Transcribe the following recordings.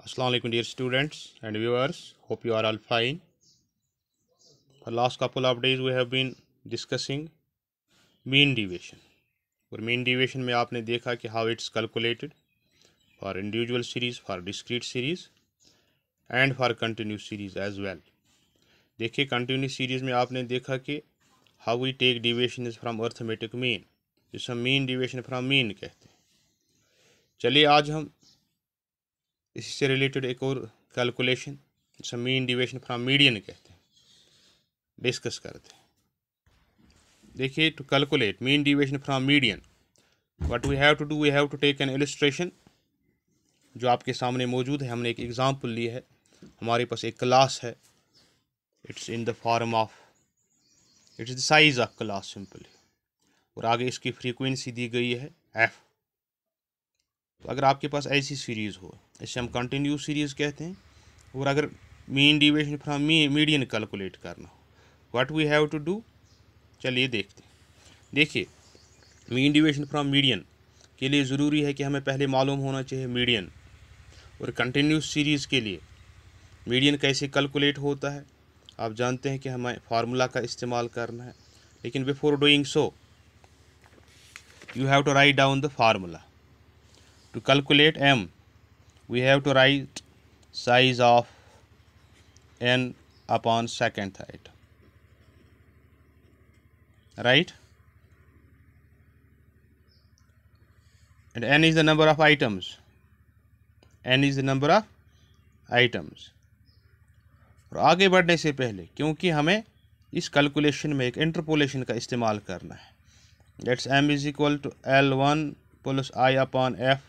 Assalamu alaikum dear students and viewers, hope you are all fine. For last couple of days we have been discussing mean deviation. और mean deviation में आपने देखा कि how it's calculated for individual series, for discrete series and for continuous series as well. देखिए continuous series में आपने देखा कि how we take deviation is from arithmetic mean, जिसे हम mean deviation from mean कहते हैं. चलिए आज हम इसी से रिलेटेड एक और कैलकुलेशन जिसे मीन डिविएशन फ्रॉम मीडियन कहते हैं डिस्कस करते हैं. देखिए to calculate mean deviation from median what we have to do, we have to take an illustration जो आपके सामने मौजूद है. हमने एक एग्जांपल ली है. हमारे पास एक क्लास है. It's in the form of its the size of class simply, और आगे इसकी फ्रीक्वेंसी दी गई है एफ. तो अगर आपके पास ऐसी सीरीज़ हो, इसे हम कंटिन्यूस सीरीज़ कहते हैं. और अगर mean deviation from median calculate करना हो, what we have to do, चलिए देखते हैं. देखिए मीन डिविएशन फ्रॉम मीडियन के लिए ज़रूरी है कि हमें पहले मालूम होना चाहिए मीडियन. और कंटिन्यूस सीरीज़ के लिए मीडियन कैसे कैलकुलेट होता है आप जानते हैं कि हमें फार्मूला का इस्तेमाल करना है. लेकिन before doing so you have to write down the formula. To calculate m, we have to write size of n upon second item, right? And n is the number of items. n is the number of items. और आगे बढ़ने से पहले क्योंकि हमें इस calculation में एक इंटरपोलेशन का इस्तेमाल करना है. That's m is equal to L1 plus I upon f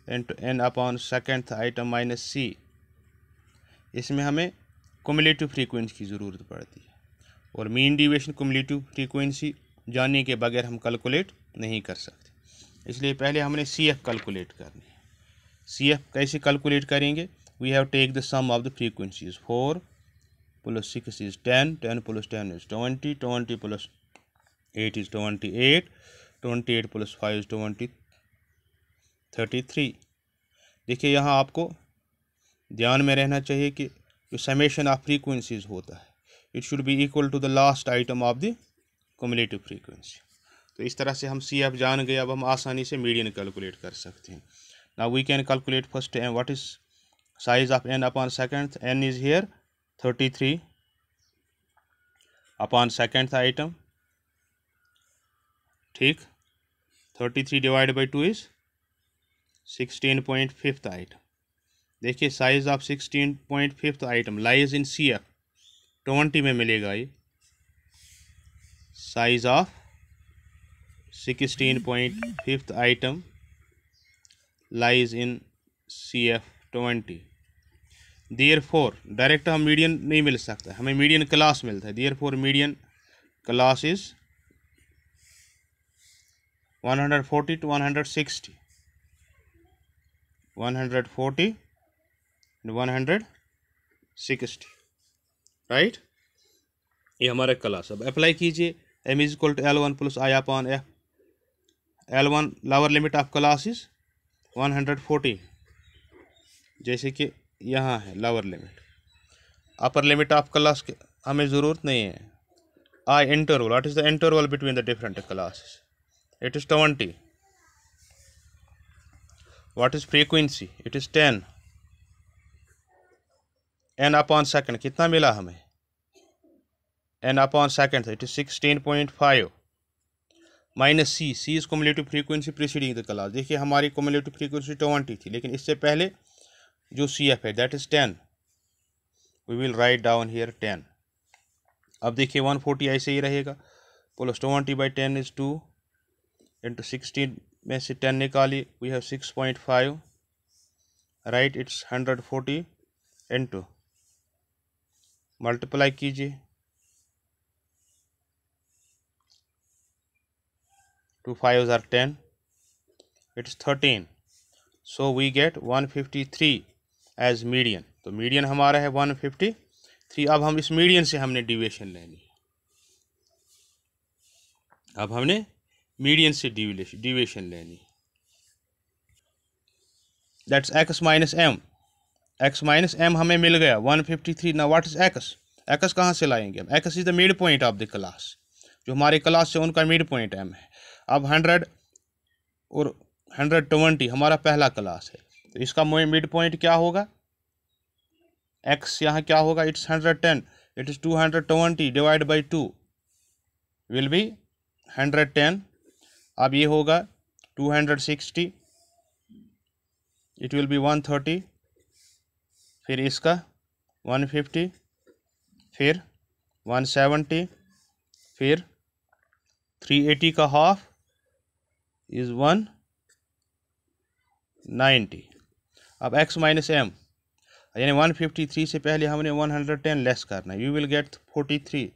into n upon second item minus c. इसमें हमें कुमुलेटिव फ्रीक्वेंसी की ज़रूरत पड़ती है, और मीन डिविएशन कुमुलेटिव फ्रीक्वेंसी जानने के बगैर हम कैलकुलेट नहीं कर सकते. इसलिए पहले हमने सी एफ कैलकुलेट करनी है. सी एफ कैसे कैलकुलेट करेंगे, we have take the sum of the frequencies. 4 plus 6 is 10, 10 plus 10 is 20, 20 plus 8 is 28, 28 plus 5 is 33. देखिए यहाँ आपको ध्यान में रहना चाहिए कि जो समेशन ऑफ फ्रीक्वेंसीज होता है it should be equal to the last item of the cumulative frequency. तो इस तरह से हम सी एफ जान गए. अब हम आसानी से मीडियन कैलकुलेट कर सकते हैं. Now we can calculate first N. What is size of N upon second. N is here 33 upon second item. ठीक, 33 डिवाइड बाई 2 इज 16.5 आइटम. देखिए size of 16.5 item lies in C F 20 में मिलेगा. ये size of 16.5 item lies in C F 20. Therefore direct हम median नहीं मिल सकता, हमें मीडियन क्लास मिलता है. Therefore median class is 140 to 160, 140 and 160, right. ये हमारा क्लास. अब अप्लाई कीजिए. m is equal to L1 plus i upon f. L1 lower limit of class is 140, जैसे कि यहाँ है lower limit. Upper limit of class हमें ज़रूरत नहीं है. I interval, what is the interval between the different classes, it is 20. What is frequency? It is 10. n upon second कितना मिला हमें, n upon second it is 16.5 minus C. C is cumulative frequency preceding the class. देखिए हमारी cumulative frequency 20 थी, लेकिन इससे पहले जो सी एफ है that is 10. We will write down here 10. अब देखिए 140 ऐसे ही रहेगा. प्लस 20 बाई 10 इज 2 इंटू 16 में से 10 निकालिए. We have 6.5, right. It's 140 into multiply कीजिए 2 5s are 10, it's 13. So we get 153 as median. तो मीडियन हमारा है 153. अब हम इस मीडियन से हमने डिविएशन लेनी है. अब हमने मीडियन से डिविएशन लेनी है. That's x minus m. X minus M हमें मिल गया 153। ना व्हाट इज एक्स, एक्स कहाँ से लाएंगे हम? X is the mid point of the class, जो हमारे क्लास से उनका मिड पॉइंट एम है। अब 100 और 120 हमारा पहला क्लास है, तो इसका मिड पॉइंट क्या होगा? एक्स यहाँ क्या होगा? It's 110, it is 220 divide by 2 will be 110। अब ये होगा 260, इट विल बी 130, फिर इसका 150, फिर 170, फिर 380 का हाफ इज़ 190। अब x माइनस एम यानी 153 से पहले हमने 110 लेस करना है। You will get 43,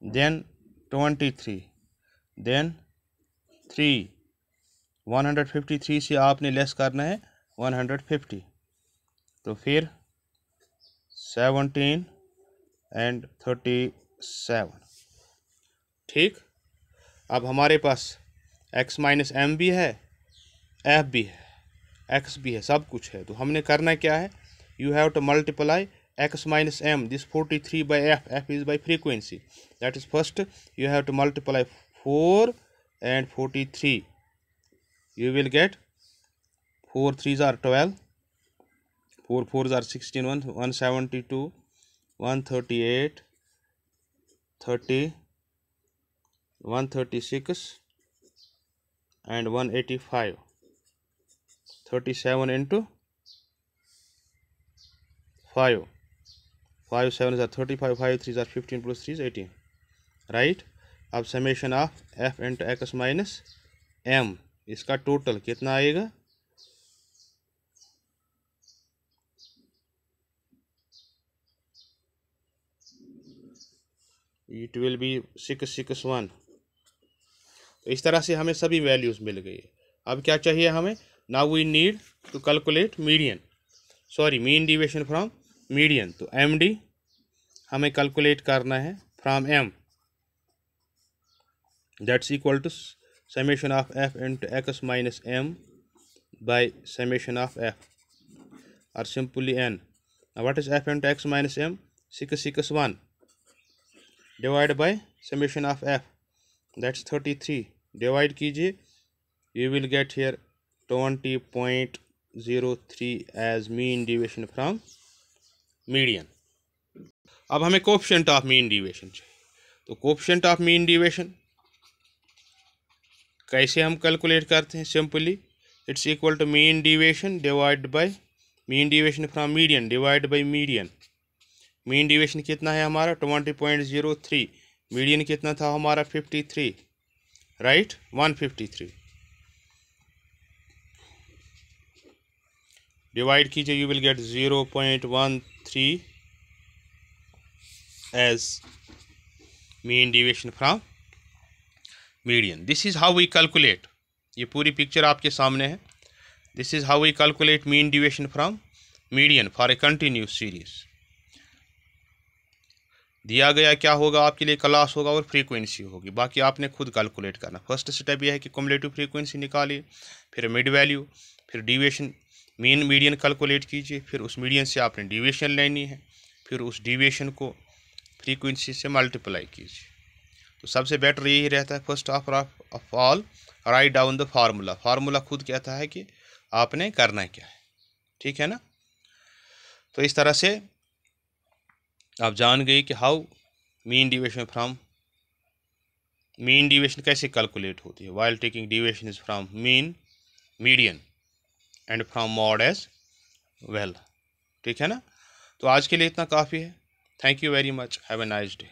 then 23, then 3, 153 से आपने लेस करना है 150, तो फिर 17 एंड 37। ठीक, अब हमारे पास x माइनस एम भी है, f भी है, x भी है, सब कुछ है। तो हमने करना क्या है? You have to multiply x minus m, this 43 by f, f is by frequency. That is, first you have to multiply 4 and 43. You will get 4 3s are 12, 4 4s are 16, 172, 138, 30, 136 and 185, 37 into 5, 5 7s are 35, 5 3s are 15 plus 3 is 18, right? अब summation of f into x minus M, इसका total कितना आएगा? It will be 661। तो इस तरह से हमें सभी वैल्यूज़ मिल गई है। अब क्या चाहिए हमें? Now we need to calculate median, sorry mean deviation from median. तो एम डी हमें कैलकुलेट करना है from m, that's equal to summation of f into x minus m by summation of f और simply n. What is f into x minus m? 661 divide by summation of f, that's 33, divide कीजिए, you will get here 20.03 as mean deviation from median. अब हमें coefficient of mean deviation चाहिए। तो coefficient of mean deviation कैसे हम calculate करते हैं? Simply it's equal to mean deviation divide by mean deviation from median divide by median. Mean deviation कितना है हमारा? 20.03, मीडियन कितना था हमारा? 53, राइट, 153। डिवाइड कीजिए, you will get 0.13 as mean deviation from median. This is how we calculate, ये पूरी picture आपके सामने है। This is how we calculate mean deviation from median for a continuous series. दिया गया क्या होगा आपके लिए? क्लास होगा और फ्रीक्वेंसी होगी, बाकी आपने खुद कैलकुलेट करना। फर्स्ट स्टेप यह है कि क्युमुलेटिव फ्रीक्वेंसी निकालिए, फिर मिड वैल्यू, फिर डिविएशन मीन मीडियन कैलकुलेट कीजिए, फिर उस मीडियन से आपने डिविएशन लेनी है, फिर उस डिविएशन को फ्रीक्वेंसी से मल्टीप्लाई कीजिए। तो सबसे बेटर यही रहता है, first of all right down the formula. Formula खुद कहता है कि आपने करना क्या है, ठीक है ना? तो इस तरह से आप जान गए कि how mean deviation from mean deviation कैसे कैलकुलेट होती है while taking deviation is from mean, median and from mode as well, ठीक है ना? तो आज के लिए इतना काफ़ी है। Thank you very much, have a nice day.